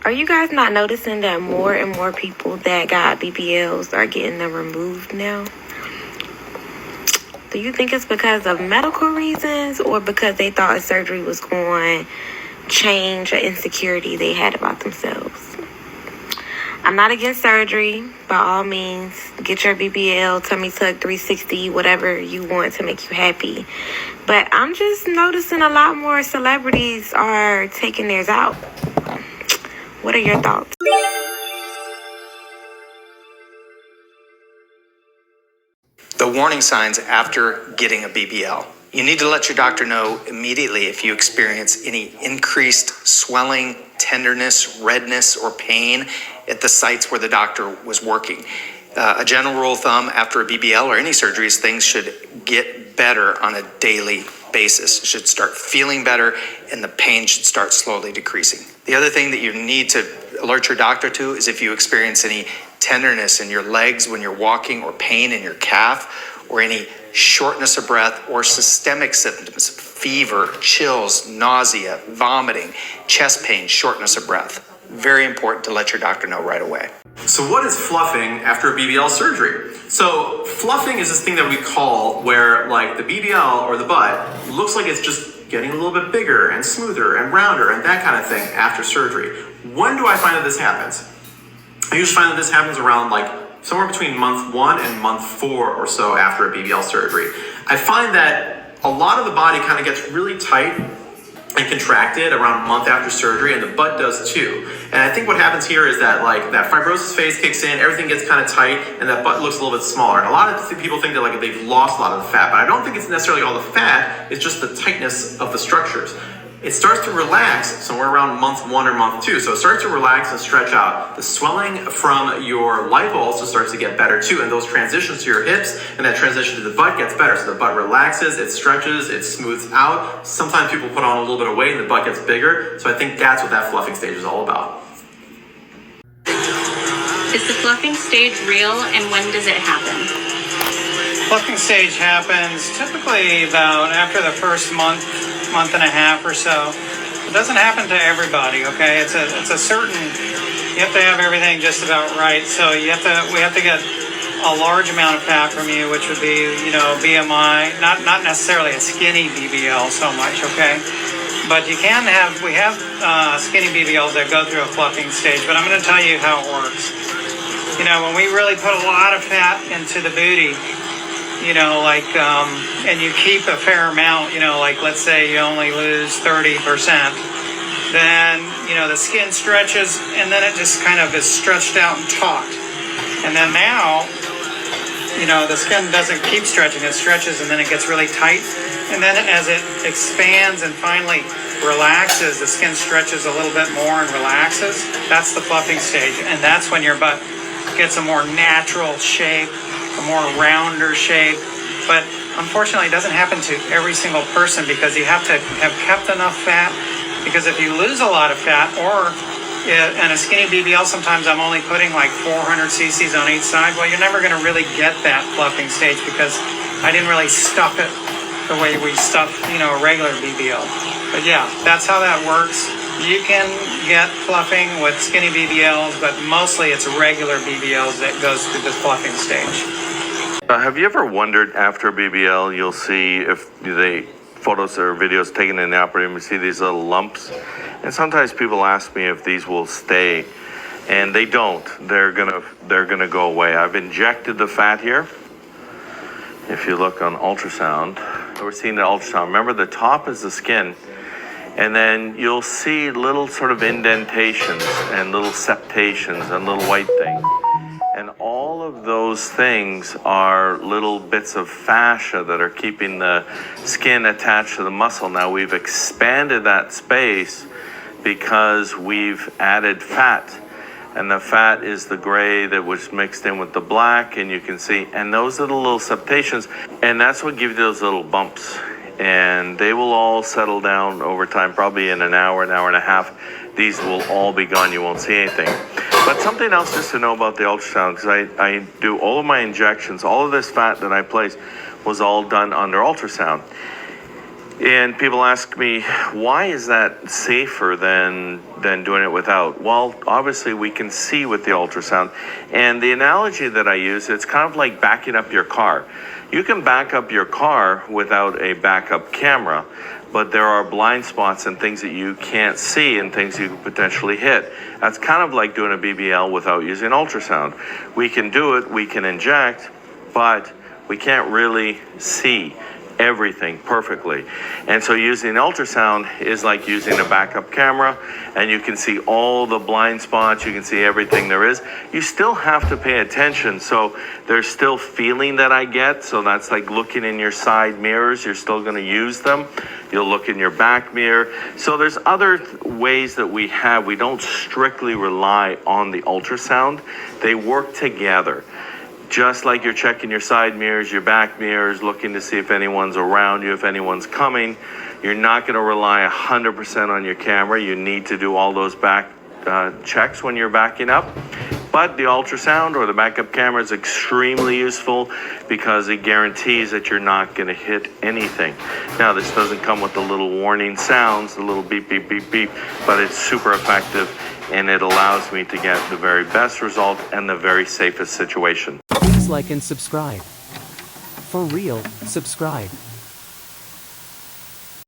Are you guys not noticing that more and more people that got BBLs are getting them removed now? Do you think it's because of medical reasons or because they thought a surgery was going to change an insecurity they had about themselves? I'm not against surgery. By all means, get your BBL, tummy tuck, 360, whatever you want to make you happy. But I'm just noticing a lot more celebrities are taking theirs out. What are your thoughts? The warning signs after getting a BBL. You need to let your doctor know immediately if you experience any increased swelling, tenderness, redness, or pain at the sites where the doctor was working. A general rule of thumb after a BBL or any surgeries, things should get better on a daily basis. It should start feeling better and the pain should start slowly decreasing. The other thing that you need to alert your doctor to is if you experience any tenderness in your legs when you're walking or pain in your calf or any shortness of breath or systemic symptoms, fever, chills, nausea, vomiting, chest pain, shortness of breath. Very important to let your doctor know right away. So what is fluffing after a BBL surgery? So fluffing is this thing that we call where like the BBL or the butt looks like it's just getting a little bit bigger and smoother and rounder and that kind of thing after surgery. When do I find that this happens? I usually find that this happens around like somewhere between month 1 and month 4 or so after a BBL surgery. I find that a lot of the body kind of gets really tight and contracted around a month after surgery, and the butt does too. And I think what happens here is that like that fibrosis phase kicks in, everything gets kind of tight, and that butt looks a little bit smaller. And a lot of people think that like they've lost a lot of the fat, but I don't think it's necessarily all the fat, it's just the tightness of the structures. It starts to relax somewhere around month 1 or month 2. So it starts to relax and stretch out. The swelling from your lipo also starts to get better too. And those transitions to your hips and that transition to the butt gets better. So the butt relaxes, it stretches, it smooths out. Sometimes people put on a little bit of weight and the butt gets bigger. So I think that's what that fluffing stage is all about. Is the fluffing stage real and when does it happen? Fluffing stage happens typically about after the first month and a half or so. It doesn't happen to everybody, okay? It's a certain, you have to have everything just about right. So we have to get a large amount of fat from you, which would be, BMI, not necessarily a skinny BBL so much, okay? But we have skinny BBLs that go through a fluffing stage, but I'm going to tell you how it works. When we really put a lot of fat into the booty, and you keep a fair amount, let's say you only lose 30%, then, the skin stretches and then it just kind of is stretched out and taut. And then now, the skin doesn't keep stretching, it stretches and then it gets really tight. And then as it expands and finally relaxes, the skin stretches a little bit more and relaxes. That's the fluffing stage. And that's when your butt gets a more natural shape, a more rounder shape. But unfortunately, it doesn't happen to every single person because you have to have kept enough fat. Because if you lose a lot of fat, or in a skinny BBL, sometimes I'm only putting like 400 cc's on each side. Well, you're never going to really get that fluffing stage because I didn't really stuff it the way we stuff, a regular BBL. But yeah, that's how that works. You can get fluffing with skinny BBLs, but mostly it's regular BBLs that goes through the fluffing stage. Have you ever wondered after BBL, you'll see if the photos or videos taken in the operating room, you see these little lumps? And sometimes people ask me if these will stay, and they don't. They're gonna go away. I've injected the fat here. If you look on ultrasound, we're seeing the ultrasound. Remember, the top is the skin. And then you'll see little sort of indentations and little septations and little white things. And all of those things are little bits of fascia that are keeping the skin attached to the muscle. Now we've expanded that space because we've added fat. And the fat is the gray that was mixed in with the black, and you can see, and those are the little septations, and that's what gives you those little bumps. And they will all settle down over time, probably in an hour and a half. These will all be gone, you won't see anything. But something else just to know about the ultrasound, because I do all of my injections, all of this fat that I place was all done under ultrasound. And people ask me, why is that safer than doing it without? Well, obviously we can see with the ultrasound. And the analogy that I use, it's kind of like backing up your car. You can back up your car without a backup camera, but there are blind spots and things that you can't see and things you could potentially hit. That's kind of like doing a BBL without using ultrasound. We can do it, we can inject, but we can't really see everything perfectly. And so using ultrasound is like using a backup camera, and you can see all the blind spots, you can see everything there is. You still have to pay attention, so there's still feeling that I get, so that's like looking in your side mirrors, you're still going to use them. You'll look in your back mirror. So there's other ways that we have. We don't strictly rely on the ultrasound. They work together. Just like you're checking your side mirrors, your back mirrors, looking to see if anyone's around you, if anyone's coming, you're not going to rely 100% on your camera. You need to do all those back checks when you're backing up. But the ultrasound or the backup camera is extremely useful because it guarantees that you're not going to hit anything. Now, this doesn't come with the little warning sounds, the little beep, beep, beep, beep, but it's super effective, and it allows me to get the very best result and the very safest situation. Please like and subscribe. For real, subscribe.